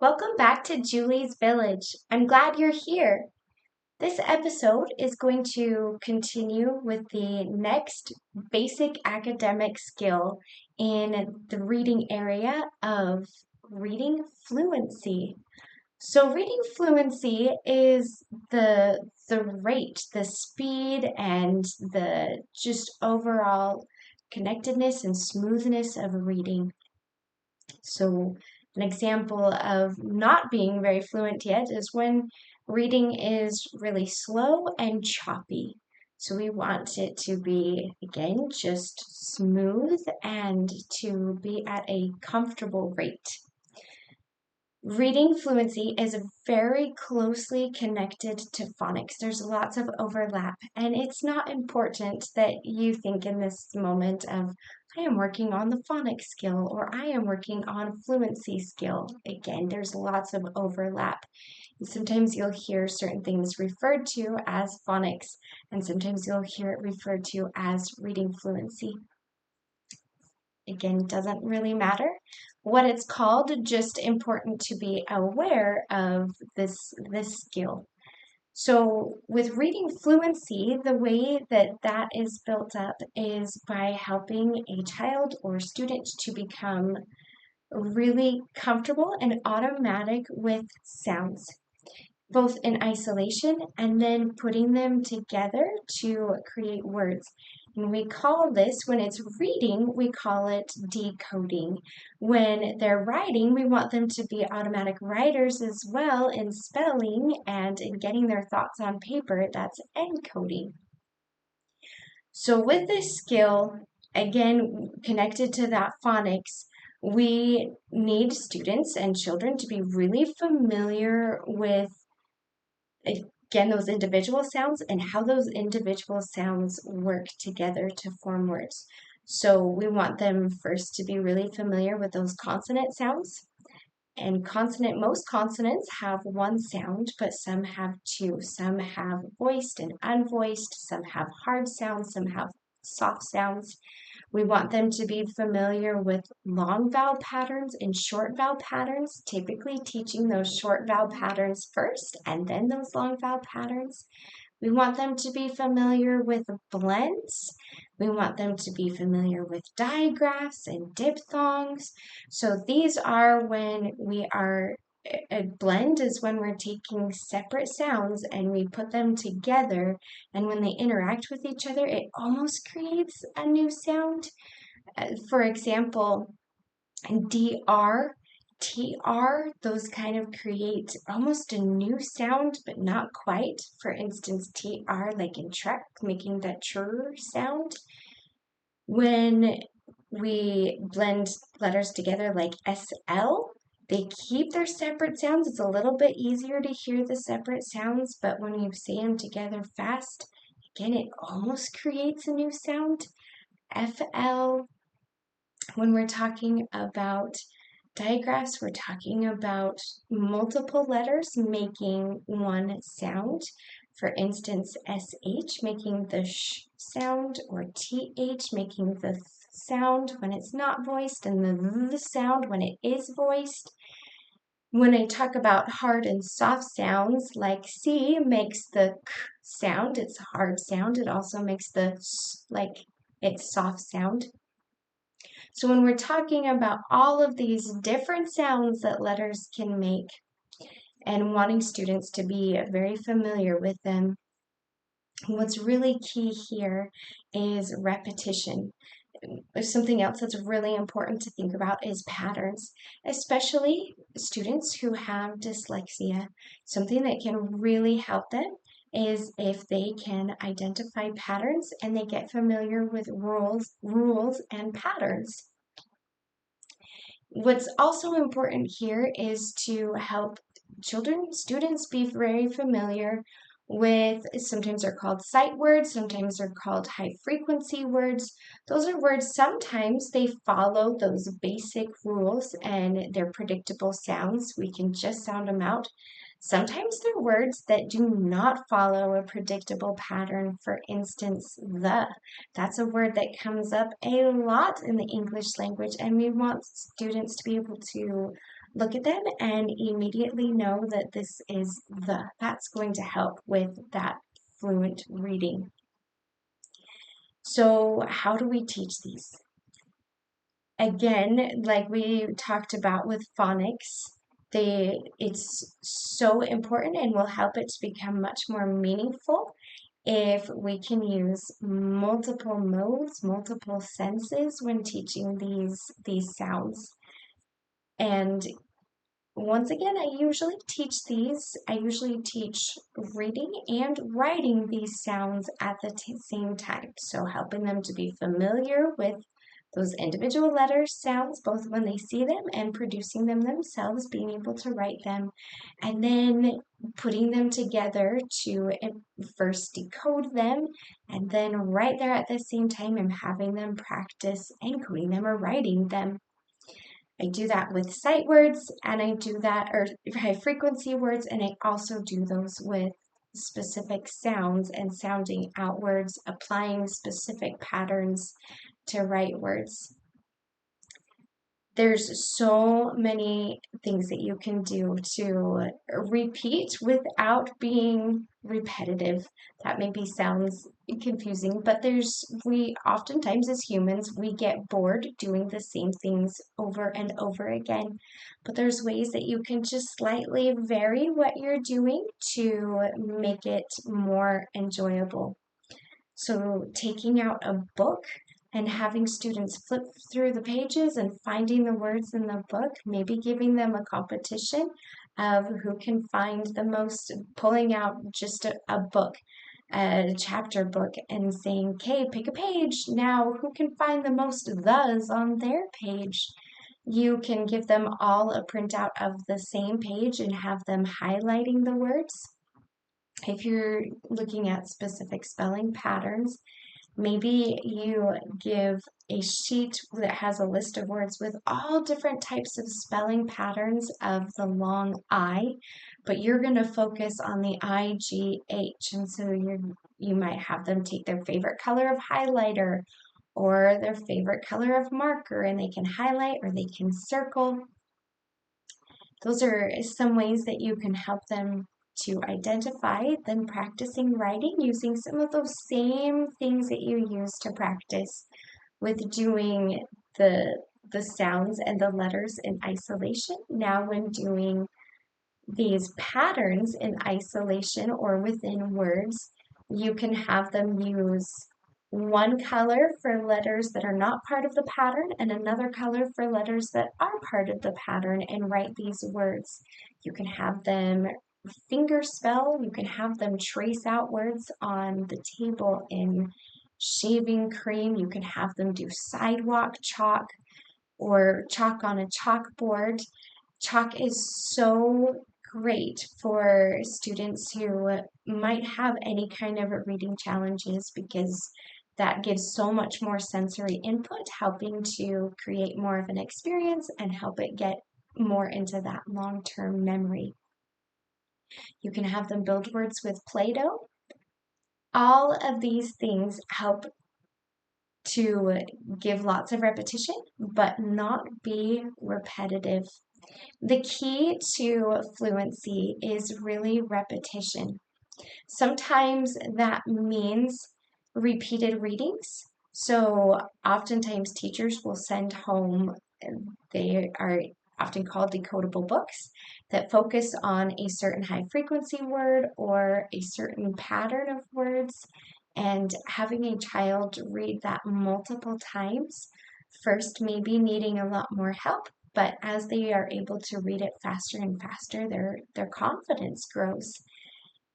Welcome back to Julie's Village. I'm glad you're here. This episode is going to continue with the next basic academic skill in the reading area of reading fluency. So reading fluency is the rate, the speed and the just overall connectedness and smoothness of reading. So, an example of not being very fluent yet is when reading is really slow and choppy. So, we want it to be, again, just smooth and to be at a comfortable rate. Reading fluency is very closely connected to phonics. There's lots of overlap, and it's not important that you think in this moment of, I am working on the phonics skill or I am working on fluency skill. Again, there's lots of overlap. And sometimes you'll hear certain things referred to as phonics, and sometimes you'll hear it referred to as reading fluency. Again, doesn't really matter what it's called, just important to be aware of this skill. So with reading fluency, the way that is built up is by helping a child or student to become really comfortable and automatic with sounds, both in isolation and then putting them together to create words. And we call this, when it's reading, we call it decoding. When they're writing, we want them to be automatic writers as well in spelling and in getting their thoughts on paper. That's encoding. So with this skill, again, connected to that phonics, we need students and children to be really familiar with, again, those individual sounds and how those individual sounds work together to form words. So we want them first to be really familiar with those consonant sounds. And most consonants have one sound, but some have two. Some have voiced and unvoiced, some have hard sounds, some have soft sounds. We want them to be familiar with long vowel patterns and short vowel patterns, typically teaching those short vowel patterns first and then those long vowel patterns. We want them to be familiar with blends. We want them to be familiar with digraphs and diphthongs. So these are when we are, a blend is when we're taking separate sounds and we put them together, and when they interact with each other, it almost creates a new sound. For example, DR, TR, those kind of create almost a new sound, but not quite. For instance, TR, like in Trek, making that tr sound. When we blend letters together like SL, they keep their separate sounds. It's a little bit easier to hear the separate sounds, but when you say them together fast, again, it almost creates a new sound. FL, when we're talking about digraphs, we're talking about multiple letters making one sound. For instance, SH making the sh sound, or TH making the th sound when it's not voiced, and the th sound when it is voiced. When I talk about hard and soft sounds, like C makes the k sound, it's a hard sound. It also makes the s, like it's soft sound. So when we're talking about all of these different sounds that letters can make and wanting students to be very familiar with them, what's really key here is repetition. Something else that's really important to think about is patterns, especially students who have dyslexia. Something that can really help them is if they can identify patterns and they get familiar with rules and patterns. What's also important here is to help students be very familiar with, sometimes they're called sight words, sometimes they're called high frequency words. Those are words, sometimes they follow those basic rules and they're predictable sounds. We can just sound them out. Sometimes they're words that do not follow a predictable pattern. For instance, the. That's a word that comes up a lot in the English language, and we want students to be able to look at them and immediately know that this is that's going to help with that fluent reading. So how do we teach these? Again, like we talked about with phonics, it's so important and will help it to become much more meaningful if we can use multiple modes, multiple senses when teaching these sounds. And once again, I usually teach reading and writing these sounds at the same time. So helping them to be familiar with those individual letters, sounds, both when they see them and producing them themselves, being able to write them, and then putting them together to first decode them, and then right there at the same time, I'm having them practice encoding them or writing them. I do that with sight words, and I do that, or high frequency words, and I also do those with specific sounds and sounding out words, applying specific patterns to write words. There's so many things that you can do to repeat without being repetitive. That maybe sounds confusing, but we oftentimes as humans, we get bored doing the same things over and over again. But there's ways that you can just slightly vary what you're doing to make it more enjoyable. So taking out a book and having students flip through the pages and finding the words in the book, maybe giving them a competition of who can find the most, pulling out just a book, a chapter book, and saying, okay, pick a page. Now, who can find the most thes on their page? You can give them all a printout of the same page and have them highlighting the words. If you're looking at specific spelling patterns, maybe you give a sheet that has a list of words with all different types of spelling patterns of the long I, but you're going to focus on the IGH. And so you might have them take their favorite color of highlighter or their favorite color of marker, and they can highlight or they can circle. Those are some ways that you can help them to identify, then practicing writing using some of those same things that you use to practice with doing the sounds and the letters in isolation. Now when doing these patterns in isolation or within words, you can have them use one color for letters that are not part of the pattern and another color for letters that are part of the pattern and write these words. You can have them finger spell, you can have them trace out words on the table in shaving cream, you can have them do sidewalk chalk or chalk on a chalkboard. Chalk is so great for students who might have any kind of reading challenges because that gives so much more sensory input, helping to create more of an experience and help it get more into that long-term memory. You can have them build words with Play-Doh. All of these things help to give lots of repetition, but not be repetitive. The key to fluency is really repetition. Sometimes that means repeated readings. So oftentimes teachers will send home, they are often called decodable books that focus on a certain high frequency word or a certain pattern of words, and having a child read that multiple times, first maybe needing a lot more help, but as they are able to read it faster and faster, their confidence grows.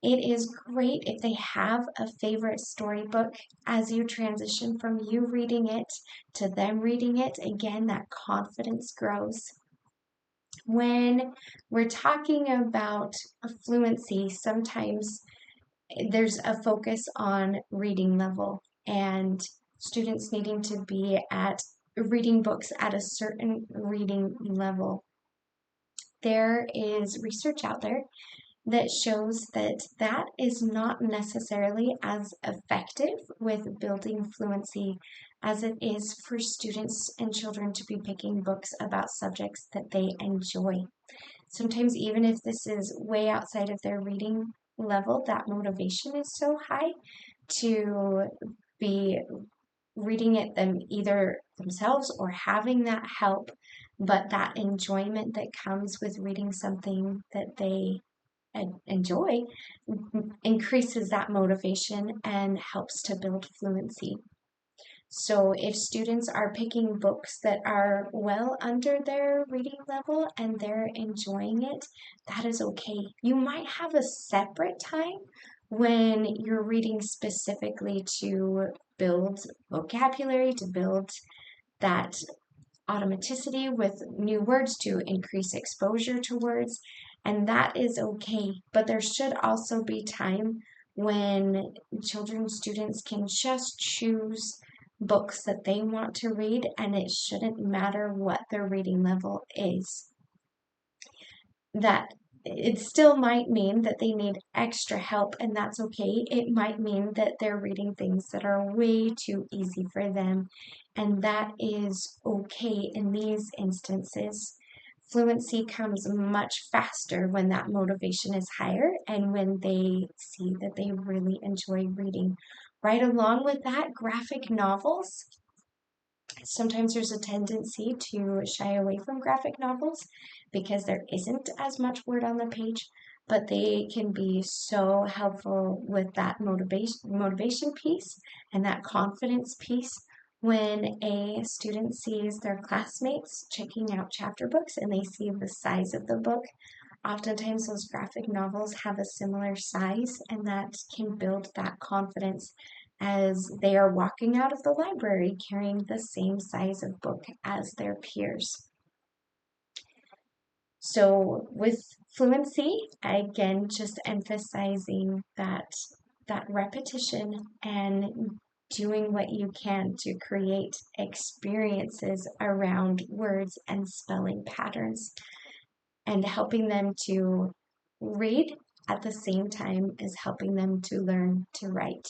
It is great if they have a favorite storybook as you transition from you reading it to them reading it. Again, that confidence grows. When we're talking about fluency, sometimes there's a focus on reading level and students needing to be at reading books at a certain reading level. There is research out there that shows that that is not necessarily as effective with building fluency as it is for students and children to be picking books about subjects that they enjoy. Sometimes, even if this is way outside of their reading level, that motivation is so high to be reading it them either themselves or having that help, but that enjoyment that comes with reading something that they enjoy increases that motivation and helps to build fluency. So if students are picking books that are well under their reading level and they're enjoying it, that is okay. You might have a separate time when you're reading specifically to build vocabulary, to build that automaticity with new words, to increase exposure to words, and that is okay. But there should also be time when children, students can just choose books that they want to read, and it shouldn't matter what their reading level is. That it still might mean that they need extra help, and that's okay. It might mean that they're reading things that are way too easy for them, and that is okay in these instances. Fluency comes much faster when that motivation is higher and when they see that they really enjoy reading. Right along with that, graphic novels. Sometimes there's a tendency to shy away from graphic novels because there isn't as much word on the page, but they can be so helpful with that motivation piece and that confidence piece when a student sees their classmates checking out chapter books and they see the size of the book. Oftentimes, those graphic novels have a similar size, and that can build that confidence as they are walking out of the library carrying the same size of book as their peers. So, with fluency, again, just emphasizing that repetition and doing what you can to create experiences around words and spelling patterns, and helping them to read at the same time as helping them to learn to write.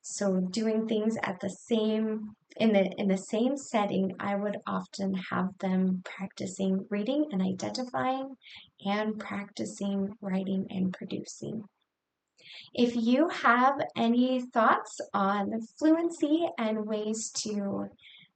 So doing things at the same in the same setting, I would often have them practicing reading and identifying and practicing writing and producing. If you have any thoughts on fluency and ways to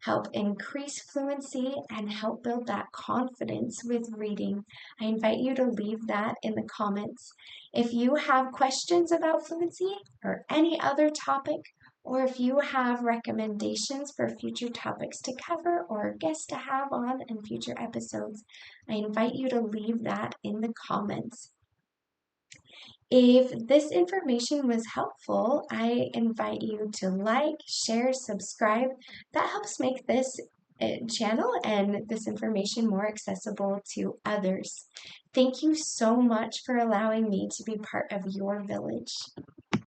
help increase fluency and help build that confidence with reading, I invite you to leave that in the comments. If you have questions about fluency or any other topic, or if you have recommendations for future topics to cover or guests to have on in future episodes, I invite you to leave that in the comments. If this information was helpful, I invite you to like, share, subscribe. That helps make this channel and this information more accessible to others. Thank you so much for allowing me to be part of your village.